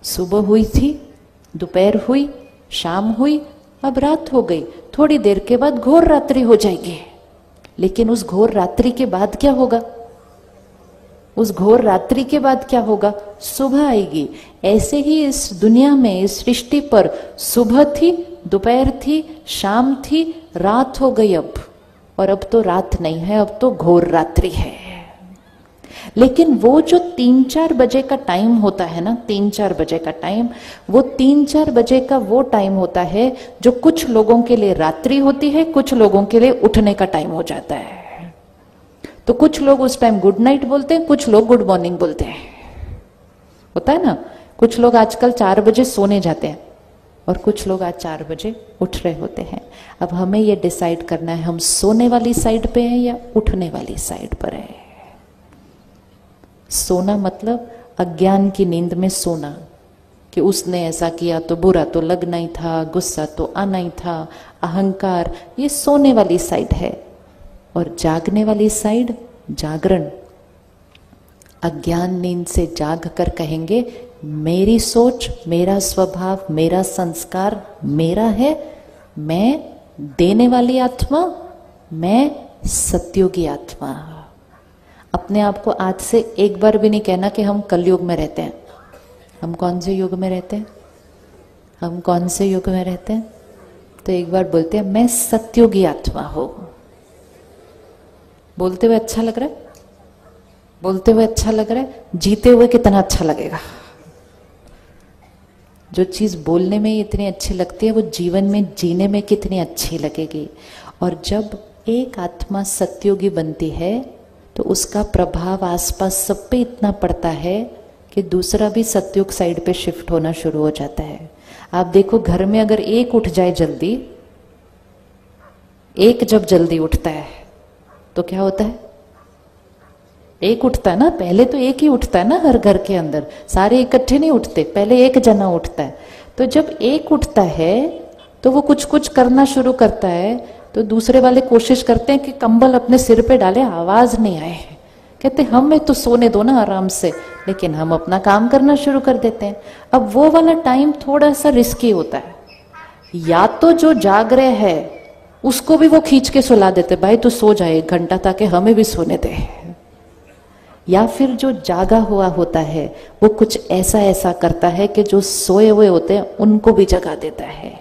सुबह हुई थी, दोपहर हुई, शाम हुई, अब रात हो गई, थोड़ी देर के बाद घोर रात्रि हो जाएगी। लेकिन उस घोर रात्रि के बाद क्या होगा? उस घोर रात्रि के बाद क्या होगा? सुबह आएगी। ऐसे ही इस दुनिया में, इस सृष्टि पर सुबह थी, दोपहर थी, शाम थी, रात हो गई अब। और अब तो रात नहीं है, अब तो घोर रात्रि है। लेकिन वो जो 3-4 बजे का टाइम होता है ना, 3-4 बजे का टाइम, वो 3-4 बजे का वो टाइम होता है जो कुछ लोगों के लिए रात्रि होती है, कुछ लोगों के लिए उठने का टाइम हो जाता है। तो कुछ लोग उस टाइम गुड नाइट बोलते हैं, कुछ लोग गुड मॉर्निंग बोलते हैं। होता है ना, कुछ लोग आजकल 4 बजे सोने जाते हैं और कुछ लोग आज 4 बजे उठ रहे होते हैं। अब हमें ये डिसाइड करना है, हम सोने वाली साइड पे हैं या उठने वाली साइड पर है। सोना मतलब अज्ञान की नींद में सोना, कि उसने ऐसा किया तो बुरा तो लगना ही था, गुस्सा तो आना ही था, अहंकार, ये सोने वाली साइड है। और जागने वाली साइड जागरण। अज्ञान नींद से जाग कर कहेंगे मेरी सोच, मेरा स्वभाव, मेरा संस्कार मेरा है, मैं देने वाली आत्मा, मैं सत्योगी आत्मा। अपने आप को आज से एक बार भी नहीं कहना कि हम कलयुग में रहते हैं। हम कौन से युग में रहते हैं? हम कौन से युग में रहते हैं? तो एक बार बोलते हैं मैं सत्योगी आत्मा हूं। बोलते हुए अच्छा लग रहा है? बोलते हुए अच्छा लग रहा है? जीते हुए कितना अच्छा लगेगा। जो चीज बोलने में इतनी अच्छी लगती है वो जीवन में जीने में कितनी अच्छी लगेगी। और जब एक आत्मा सत्योगी बनती है तो उसका प्रभाव आसपास सब पे इतना पड़ता है कि दूसरा भी सत्युग साइड पे शिफ्ट होना शुरू हो जाता है। आप देखो, घर में अगर एक उठ जाए जल्दी, एक जब जल्दी उठता है तो क्या होता है? एक उठता है ना, पहले तो एक ही उठता है ना, हर घर के अंदर सारे इकट्ठे नहीं उठते, पहले एक जना उठता है। तो जब एक उठता है तो वो कुछ कुछ करना शुरू करता है, तो दूसरे वाले कोशिश करते हैं कि कंबल अपने सिर पे डाले, आवाज नहीं आए। कहते हमें तो सोने दो ना आराम से, लेकिन हम अपना काम करना शुरू कर देते हैं। अब वो वाला टाइम थोड़ा सा रिस्की होता है। या तो जो जाग रहे हैं उसको भी वो खींच के सुला देते, भाई तू सो जाए 1 घंटा ताकि हमें भी सोने दे। या फिर जो जागा हुआ होता है वो कुछ ऐसा ऐसा करता है कि जो सोए हुए होते हैं उनको भी जगा देता है।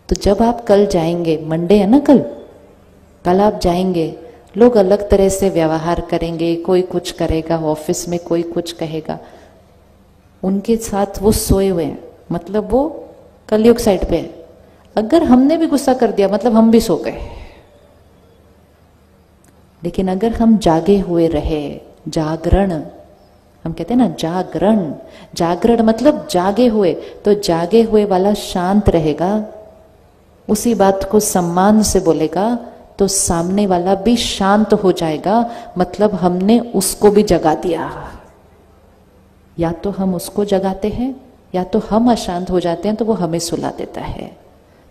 तो जब आप कल जाएंगे, मंडे है ना कल आप जाएंगे, लोग अलग तरह से व्यवहार करेंगे, कोई कुछ करेगा, ऑफिस में कोई कुछ कहेगा, उनके साथ वो सोए हुए हैं, मतलब वो कलयुग साइड पे है। अगर हमने भी गुस्सा कर दिया मतलब हम भी सो गए। लेकिन अगर हम जागे हुए रहे, जागरण हम कहते हैं ना, जागरण, जागरण मतलब जागे हुए, तो जागे हुए वाला शांत रहेगा, उसी बात को सम्मान से बोलेगा तो सामने वाला भी शांत हो जाएगा, मतलब हमने उसको भी जगा दिया। या तो हम उसको जगाते हैं या तो हम अशांत हो जाते हैं तो वो हमें सुला देता है।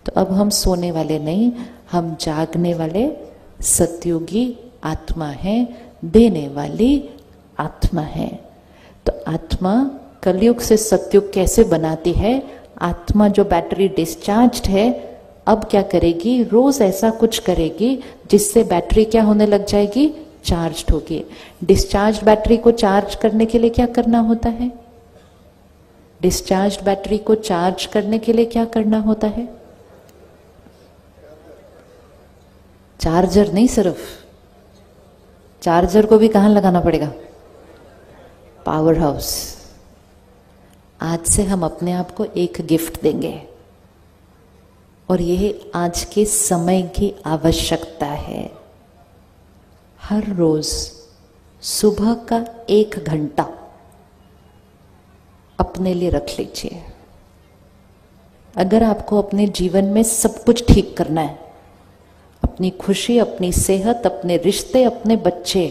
तो अब हम सोने वाले नहीं, हम जागने वाले सत्योगी आत्मा है, देने वाली आत्मा है। तो आत्मा कलयुग से सत्युग कैसे बनाती है? आत्मा जो बैटरी डिस्चार्ज्ड है अब क्या करेगी? रोज ऐसा कुछ करेगी जिससे बैटरी क्या होने लग जाएगी? चार्ज्ड होगी। डिस्चार्ज बैटरी को चार्ज करने के लिए क्या करना होता है? डिस्चार्ज बैटरी को चार्ज करने के लिए क्या करना होता है? चार्जर नहीं, सिर्फ चार्जर को भी कहां लगाना पड़ेगा? Power house. आज से हम अपने आप को एक गिफ्ट देंगे और यह आज के समय की आवश्यकता है। हर रोज सुबह का 1 घंटा अपने लिए रख लीजिए। अगर आपको अपने जीवन में सब कुछ ठीक करना है, अपनी खुशी, अपनी सेहत, अपने रिश्ते, अपने बच्चे,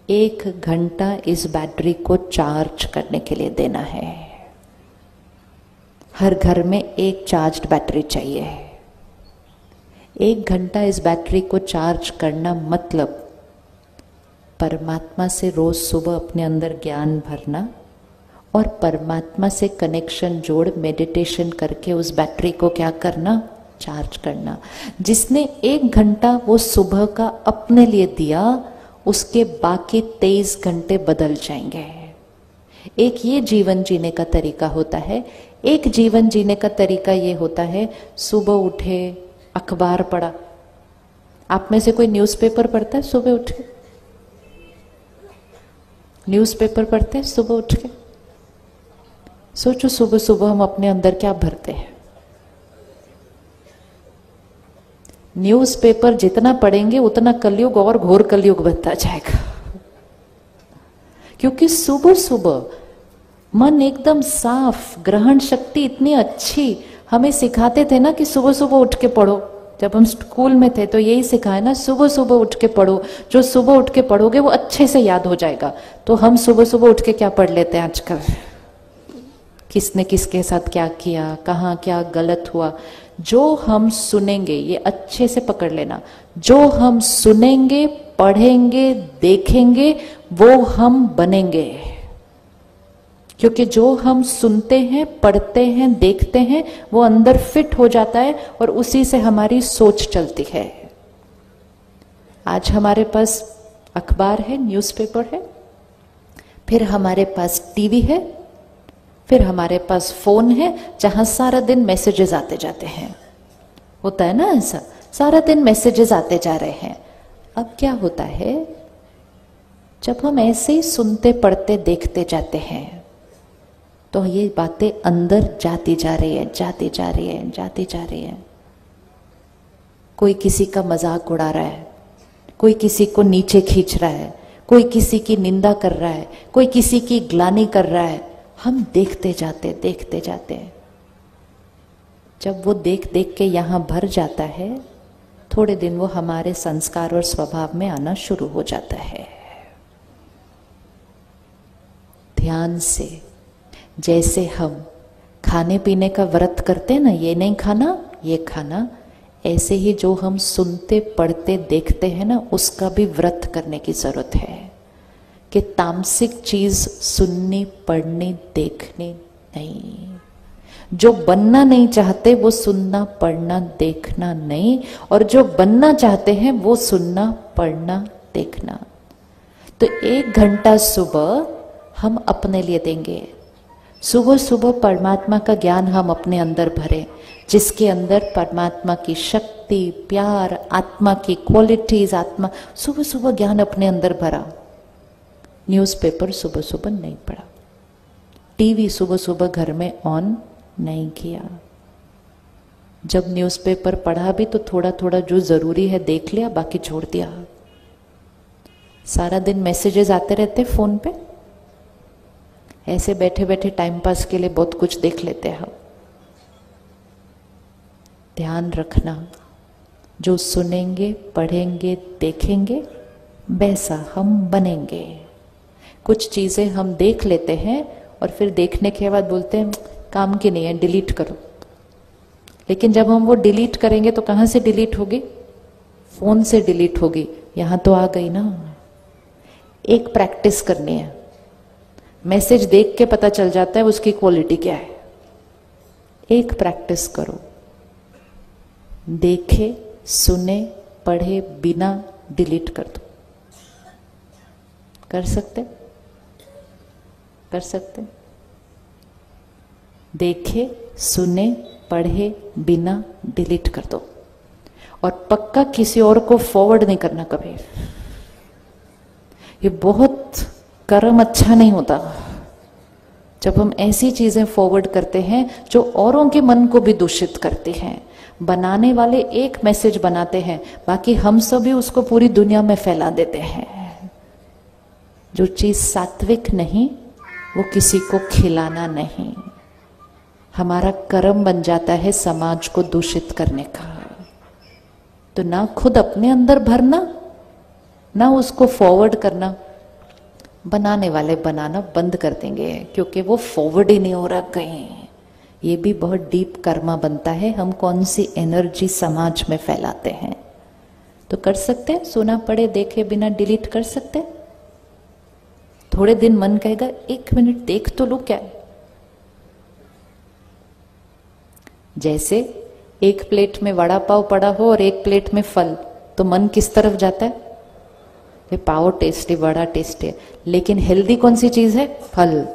1 घंटा इस बैटरी को चार्ज करने के लिए देना है। हर घर में एक चार्ज्ड बैटरी चाहिए। 1 घंटा इस बैटरी को चार्ज करना मतलब परमात्मा से रोज सुबह अपने अंदर ज्ञान भरना और परमात्मा से कनेक्शन जोड़ मेडिटेशन करके उस बैटरी को क्या करना, चार्ज करना। जिसने 1 घंटा वो सुबह का अपने लिए दिया, उसके बाकी 23 घंटे बदल जाएंगे। एक ये जीवन जीने का तरीका होता है। एक जीवन जीने का तरीका ये होता है, सुबह उठे, अखबार पढ़ा। आप में से कोई न्यूज़पेपर पढ़ता है सुबह उठ के? न्यूज़पेपर पढ़ते हैं सुबह उठ के? सोचो सुबह सुबह हम अपने अंदर क्या भरते हैं। न्यूज़पेपर जितना पढ़ेंगे उतना कलयुग और घोर कलयुग बनता जाएगा। क्योंकि सुबह सुबह मन एकदम साफ, ग्रहण शक्ति इतनी अच्छी। हमें सिखाते थे ना कि सुबह सुबह उठ के पढ़ो। जब हम स्कूल में थे तो यही सिखाया ना, सुबह सुबह उठ के पढ़ो। जो सुबह उठ के पढ़ोगे वो अच्छे से याद हो जाएगा। तो हम सुबह सुबह उठ के क्या पढ़ लेते हैं आजकल? किसने किसके साथ क्या किया, कहाँ क्या गलत हुआ। जो हम सुनेंगे, ये अच्छे से पकड़ लेना, जो हम सुनेंगे, पढ़ेंगे, देखेंगे, वो हम बनेंगे। क्योंकि जो हम सुनते हैं, पढ़ते हैं, देखते हैं, वो अंदर फिट हो जाता है और उसी से हमारी सोच चलती है। आज हमारे पास अखबार है, न्यूज़पेपर है, फिर हमारे पास टीवी है, फिर हमारे पास फोन है, जहां सारा दिन मैसेजेस आते जाते हैं। होता है ना ऐसा, सारा दिन मैसेजेस आते जा रहे हैं। अब क्या होता है, जब हम ऐसे ही सुनते, पढ़ते, देखते जाते हैं तो ये बातें अंदर जाती जा रही है, जाती जा रही है, जाती जा रही है। कोई किसी का मजाक उड़ा रहा है, कोई किसी को नीचे खींच रहा है, कोई किसी की निंदा कर रहा है, कोई किसी की ग्लानि कर रहा है। हम देखते जाते, देखते जाते हैं। जब वो देख देख के यहाँ भर जाता है, थोड़े दिन वो हमारे संस्कार और स्वभाव में आना शुरू हो जाता है। ध्यान से, जैसे हम खाने पीने का व्रत करते हैं ना, ये नहीं खाना, ये खाना, ऐसे ही जो हम सुनते, पढ़ते, देखते हैं ना, उसका भी व्रत करने की जरूरत है। कि तामसिक चीज सुननी, पढ़नी, देखनी नहीं। जो बनना नहीं चाहते वो सुनना, पढ़ना, देखना नहीं, और जो बनना चाहते हैं वो सुनना, पढ़ना, देखना। तो 1 घंटा सुबह हम अपने लिए देंगे। सुबह सुबह परमात्मा का ज्ञान हम अपने अंदर भरें, जिसके अंदर परमात्मा की शक्ति, प्यार, आत्मा की क्वालिटीज, आत्मा, सुबह सुबह ज्ञान अपने अंदर भरा। न्यूज़पेपर सुबह सुबह नहीं पढ़ा, टीवी सुबह सुबह घर में ऑन नहीं किया। जब न्यूज़पेपर पढ़ा भी तो थोड़ा थोड़ा जो जरूरी है देख लिया, बाकी छोड़ दिया। सारा दिन मैसेजेस आते रहते फोन पे, ऐसे बैठे बैठे टाइम पास के लिए बहुत कुछ देख लेते हैं हम। ध्यान रखना, जो सुनेंगे, पढ़ेंगे, देखेंगे, वैसा हम बनेंगे। कुछ चीजें हम देख लेते हैं और फिर देखने के बाद बोलते हैं काम की नहीं है, डिलीट करो। लेकिन जब हम वो डिलीट करेंगे तो कहाँ से डिलीट होगी? फोन से डिलीट होगी। यहां तो आ गई ना। एक प्रैक्टिस करनी है। मैसेज देख के पता चल जाता है उसकी क्वालिटी क्या है। एक प्रैक्टिस करो, देखे, सुने, पढ़े बिना डिलीट कर दो। कर सकते? कर सकते? देखे, सुने, पढ़े बिना डिलीट कर दो। और पक्का किसी और को फॉरवर्ड नहीं करना कभी। ये बहुत कर्म अच्छा नहीं होता जब हम ऐसी चीजें फॉरवर्ड करते हैं जो औरों के मन को भी दूषित करती हैं। बनाने वाले एक मैसेज बनाते हैं, बाकी हम सभी उसको पूरी दुनिया में फैला देते हैं। जो चीज सात्विक नहीं वो किसी को खिलाना नहीं। हमारा कर्म बन जाता है समाज को दूषित करने का। तो ना खुद अपने अंदर भरना, ना उसको फॉरवर्ड करना। बनाने वाले बनाना बंद कर देंगे क्योंकि वो फॉरवर्ड ही नहीं हो रहा कहीं। ये भी बहुत डीप कर्मा बनता है, हम कौन सी एनर्जी समाज में फैलाते हैं। तो कर सकते हैं, सुना पढ़े देखे बिना डिलीट कर सकते हैं। थोड़े दिन मन कहेगा 1 मिनट देख तो लो क्या है। जैसे एक प्लेट में वड़ा पाव पड़ा हो और एक प्लेट में फल, तो मन किस तरफ जाता है? ये पाव टेस्टी, वड़ा टेस्टी है, लेकिन हेल्दी कौन सी चीज है? फल।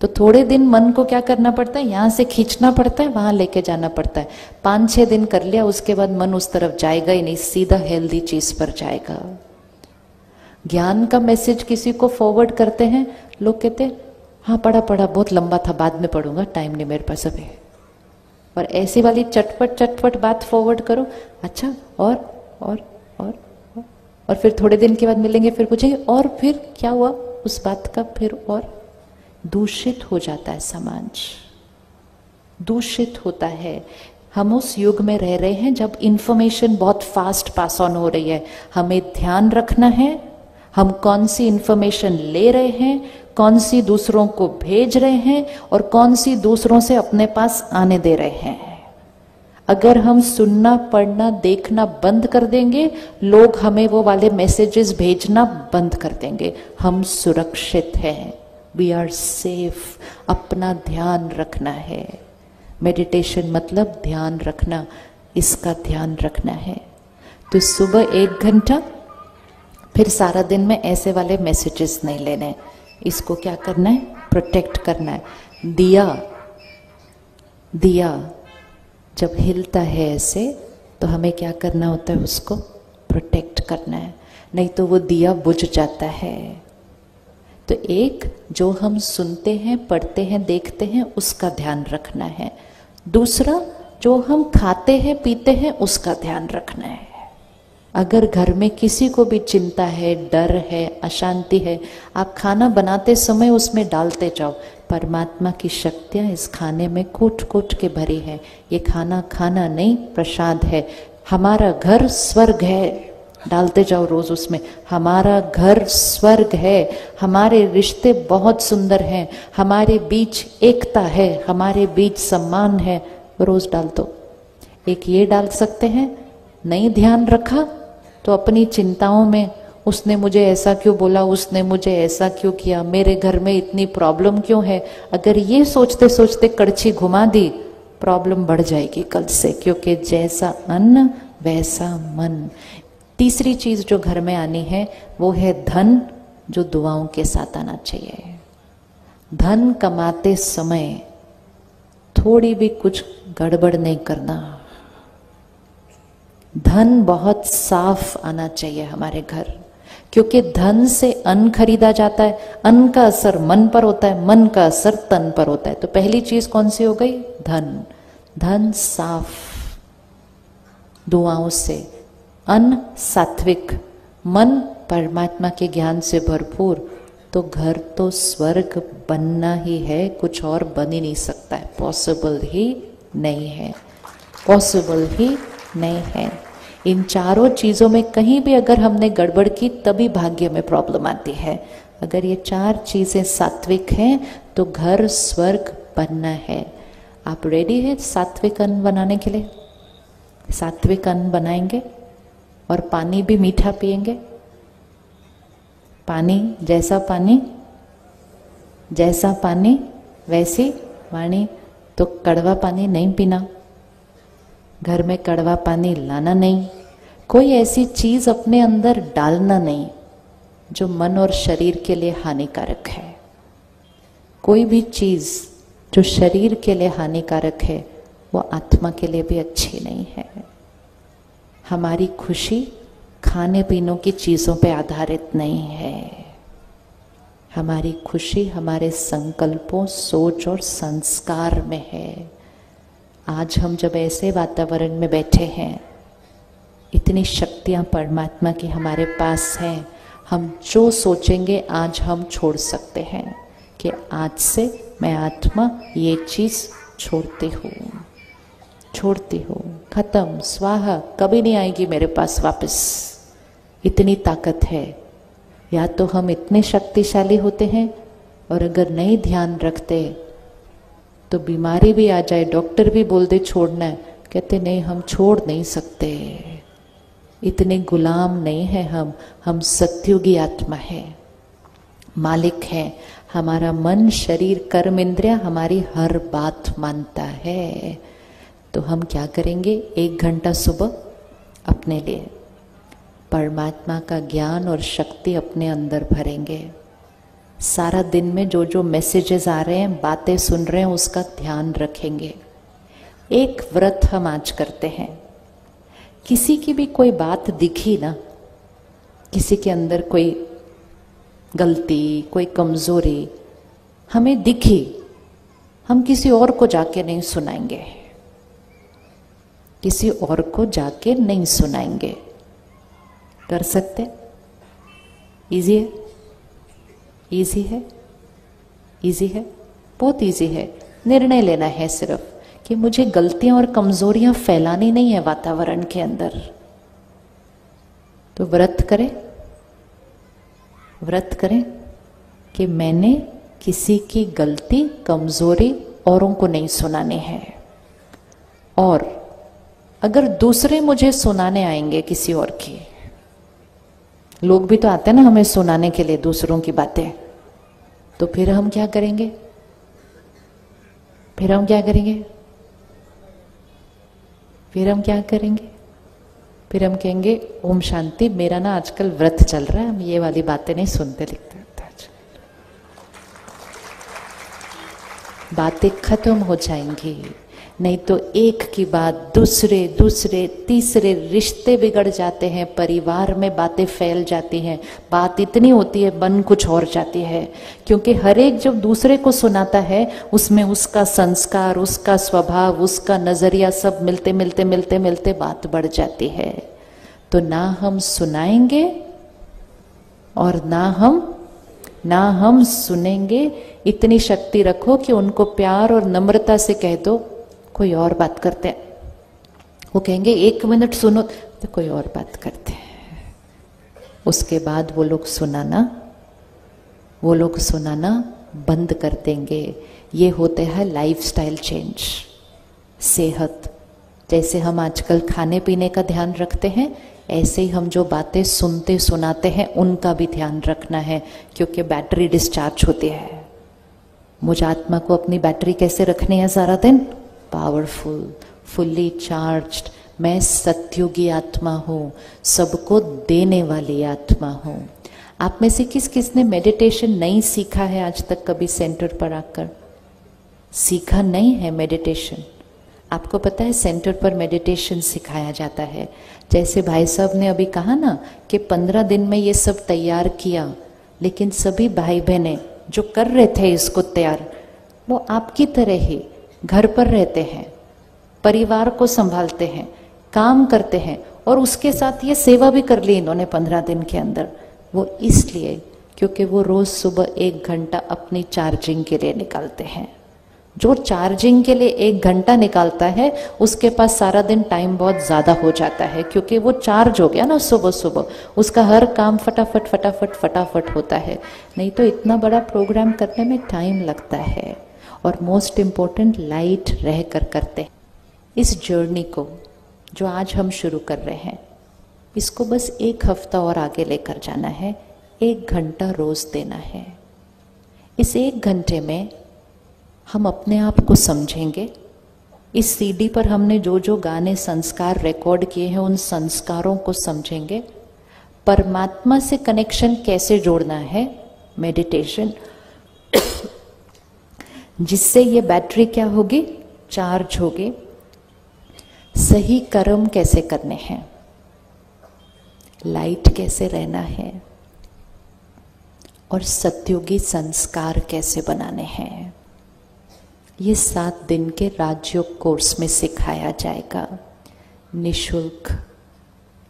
तो थोड़े दिन मन को क्या करना पड़ता है? यहां से खींचना पड़ता है, वहां लेके जाना पड़ता है। 5-6 दिन कर लिया, उसके बाद मन उस तरफ जाएगा ही नहीं, सीधा हेल्दी चीज पर जाएगा। ज्ञान का मैसेज किसी को फॉरवर्ड करते हैं, लोग कहते हैं हाँ पढ़ा पढ़ा, बहुत लंबा था, बाद में पढ़ूंगा, टाइम नहीं मेरे पास अभी। और ऐसी वाली चटपट चटपट बात फॉरवर्ड करो, अच्छा और फिर थोड़े दिन के बाद मिलेंगे, फिर पूछेंगे और फिर क्या हुआ उस बात का, फिर और दूषित हो जाता है समाज, दूषित होता है। हम उस युग में रह रहे हैं जब इंफॉर्मेशन बहुत फास्ट पास ऑन हो रही है। हमें ध्यान रखना है हम कौन सी इंफॉर्मेशन ले रहे हैं, कौन सी दूसरों को भेज रहे हैं और कौन सी दूसरों से अपने पास आने दे रहे हैं। अगर हम सुनना, पढ़ना, देखना बंद कर देंगे, लोग हमें वो वाले मैसेजेस भेजना बंद कर देंगे। हम सुरक्षित हैं, वी आर सेफ। अपना ध्यान रखना है। मेडिटेशन मतलब ध्यान रखना, इसका ध्यान रखना है। तो सुबह 1 घंटा, फिर सारा दिन में ऐसे वाले मैसेजेस नहीं लेने। इसको क्या करना है? प्रोटेक्ट करना है। दिया जब हिलता है ऐसे, तो हमें क्या करना होता है? उसको प्रोटेक्ट करना है, नहीं तो वो दिया बुझ जाता है। तो एक, जो हम सुनते हैं, पढ़ते हैं, देखते हैं, उसका ध्यान रखना है। दूसरा, जो हम खाते हैं, पीते हैं, उसका ध्यान रखना है। अगर घर में किसी को भी चिंता है, डर है, अशांति है, आप खाना बनाते समय उसमें डालते जाओ, परमात्मा की शक्तियां इस खाने में कूट कूट के भरी है। ये खाना खाना नहीं, प्रसाद है। हमारा घर स्वर्ग है, डालते जाओ रोज उसमें। हमारा घर स्वर्ग है, हमारे रिश्ते बहुत सुंदर हैं, हमारे बीच एकता है, हमारे बीच सम्मान है, रोज डाल दो। एक ये डाल सकते हैं। नहीं ध्यान रखा तो अपनी चिंताओं में, उसने मुझे ऐसा क्यों बोला, उसने मुझे ऐसा क्यों किया, मेरे घर में इतनी प्रॉब्लम क्यों है, अगर ये सोचते सोचते कड़छी घुमा दी, प्रॉब्लम बढ़ जाएगी कल से, क्योंकि जैसा अन्न वैसा मन। तीसरी चीज जो घर में आनी है वो है धन, जो दुआओं के साथ आना चाहिए। धन कमाते समय थोड़ी भी कुछ गड़बड़ नहीं करना। धन बहुत साफ आना चाहिए हमारे घर, क्योंकि धन से अन्न खरीदा जाता है। अन्न का असर मन पर होता है, मन का असर तन पर होता है। तो पहली चीज कौन सी हो गई? धन। धन साफ, दुआओं से। अन्न सात्विक, मन परमात्मा के ज्ञान से भरपूर। तो घर तो स्वर्ग बनना ही है, कुछ और बन ही नहीं सकता है, पॉसिबल ही नहीं है, पॉसिबल ही नहीं है। इन चारों चीजों में कहीं भी अगर हमने गड़बड़ की, तभी भाग्य में प्रॉब्लम आती है। अगर ये 4 चीजें सात्विक हैं तो घर स्वर्ग बनना है। आप रेडी है सात्विक अन्न बनाने के लिए? सात्विक अन्न बनाएंगे और पानी भी मीठा पिएंगे। पानी जैसा पानी वैसी वाणी। तो कड़वा पानी नहीं पीना, घर में कड़वा पानी लाना नहीं, कोई ऐसी चीज अपने अंदर डालना नहीं जो मन और शरीर के लिए हानिकारक है। कोई भी चीज जो शरीर के लिए हानिकारक है वो आत्मा के लिए भी अच्छी नहीं है। हमारी खुशी खाने पीने की चीजों पे आधारित नहीं है। हमारी खुशी हमारे संकल्पों, सोच और संस्कार में है। आज हम जब ऐसे वातावरण में बैठे हैं, इतनी शक्तियां परमात्मा की हमारे पास हैं, हम जो सोचेंगे आज हम छोड़ सकते हैं कि आज से मैं आत्मा ये चीज छोड़ती हूँ, खत्म, स्वाहा, कभी नहीं आएगी मेरे पास वापस। इतनी ताकत है। या तो हम इतने शक्तिशाली होते हैं, और अगर नहीं ध्यान रखते तो बीमारी भी आ जाए, डॉक्टर भी बोल दे छोड़ना है, कहते नहीं हम छोड़ नहीं सकते, इतने गुलाम नहीं है हम सत्युगी आत्मा है। मालिक है। हमारा मन, शरीर, कर्म, इंद्रिया हमारी हर बात मानता है। तो हम क्या करेंगे? 1 घंटा सुबह अपने लिए परमात्मा का ज्ञान और शक्ति अपने अंदर भरेंगे। सारा दिन में जो जो मैसेजेस आ रहे हैं, बातें सुन रहे हैं, उसका ध्यान रखेंगे। एक व्रत हम आज करते हैं। किसी की भी कोई बात दिखी ना, किसी के अंदर कोई गलती, कोई कमजोरी हमें दिखी, हम किसी और को जाके नहीं सुनाएंगे, किसी और को जाके नहीं सुनाएंगे। कर सकते? इजी है? इजी है? इजी है, बहुत इजी है। निर्णय लेना है सिर्फ कि मुझे गलतियां और कमजोरियां फैलानी नहीं है वातावरण के अंदर। तो व्रत करें, व्रत करें कि मैंने किसी की गलती, कमजोरी औरों को नहीं सुनाने हैं। और अगर दूसरे मुझे सुनाने आएंगे किसी और की, लोग भी तो आते हैं ना हमें सुनाने के लिए दूसरों की बातें, तो फिर हम क्या करेंगे? फिर हम क्या करेंगे? फिर हम क्या करेंगे? फिर हम कहेंगे ओम शांति, मेरा ना आजकल व्रत चल रहा है, हम ये वाली बातें नहीं सुनते लिखते। बातें खत्म हो जाएंगी। नहीं तो एक की बात दूसरे, दूसरे, तीसरे रिश्ते बिगड़ जाते हैं, परिवार में बातें फैल जाती हैं। बात इतनी होती है, बन कुछ और जाती है, क्योंकि हर एक जब दूसरे को सुनाता है उसमें उसका संस्कार, उसका स्वभाव, उसका नजरिया सब मिलते मिलते मिलते मिलते बात बढ़ जाती है। तो ना हम सुनाएंगे और ना हम सुनेंगे। इतनी शक्ति रखो कि उनको प्यार और नम्रता से कह दो कोई और बात करते हैं। वो कहेंगे 1 मिनट सुनो, तो कोई और बात करते हैं। उसके बाद वो लोग सुनाना बंद कर देंगे। ये होते हैं लाइफस्टाइल चेंज, सेहत। जैसे हम आजकल खाने पीने का ध्यान रखते हैं, ऐसे ही हम जो बातें सुनते सुनाते हैं उनका भी ध्यान रखना है, क्योंकि बैटरी डिस्चार्ज होती है। मुझे आत्मा को अपनी बैटरी कैसे रखनी है? सारा दिन पावरफुल, फुल्ली चार्ज्ड। मैं सत्युगी आत्मा हूँ, सबको देने वाली आत्मा हूँ। आप में से किस किस ने मेडिटेशन नहीं सीखा है आज तक? कभी सेंटर पर आकर सीखा नहीं है मेडिटेशन? आपको पता है सेंटर पर मेडिटेशन सिखाया जाता है। जैसे भाई साहब ने अभी कहा ना कि 15 दिन में ये सब तैयार किया, लेकिन सभी भाई बहनें जो कर रहे थे इसको तैयार, वो आपकी तरह ही घर पर रहते हैं, परिवार को संभालते हैं, काम करते हैं, और उसके साथ ये सेवा भी कर ली इन्होंने 15 दिन के अंदर। वो इसलिए क्योंकि वो रोज सुबह 1 घंटा अपनी चार्जिंग के लिए निकालते हैं। जो चार्जिंग के लिए 1 घंटा निकालता है उसके पास सारा दिन टाइम बहुत ज्यादा हो जाता है, क्योंकि वो चार्ज हो गया ना सुबह सुबह, उसका हर काम फटाफट फटाफट फटाफट होता है। नहीं तो इतना बड़ा प्रोग्राम करने में टाइम लगता है। और मोस्ट इम्पोर्टेंट, लाइट रह कर करते हैं। इस जर्नी को जो आज हम शुरू कर रहे हैं, इसको बस 1 हफ्ता और आगे लेकर जाना है। 1 घंटा रोज देना है। इस 1 घंटे में हम अपने आप को समझेंगे। इस सीडी पर हमने जो जो गाने, संस्कार रिकॉर्ड किए हैं, उन संस्कारों को समझेंगे। परमात्मा से कनेक्शन कैसे जोड़ना है, मेडिटेशन, जिससे ये बैटरी क्या होगी, चार्ज होगी। सही कर्म कैसे करने हैं, लाइट कैसे रहना है, और सत्युगी संस्कार कैसे बनाने हैं, ये 7 दिन के राजयोग कोर्स में सिखाया जाएगा, निशुल्क।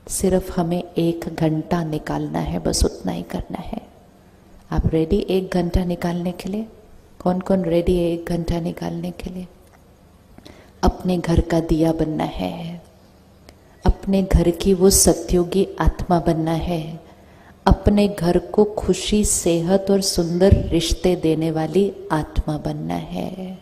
सिर्फ हमें 1 घंटा निकालना है, बस उतना ही करना है। आप रेडी 1 घंटा निकालने के लिए? कौन कौन रेडी है 1 घंटा निकालने के लिए? अपने घर का दिया बनना है, अपने घर की वो सत्योगी आत्मा बनना है, अपने घर को खुशी, सेहत और सुंदर रिश्ते देने वाली आत्मा बनना है।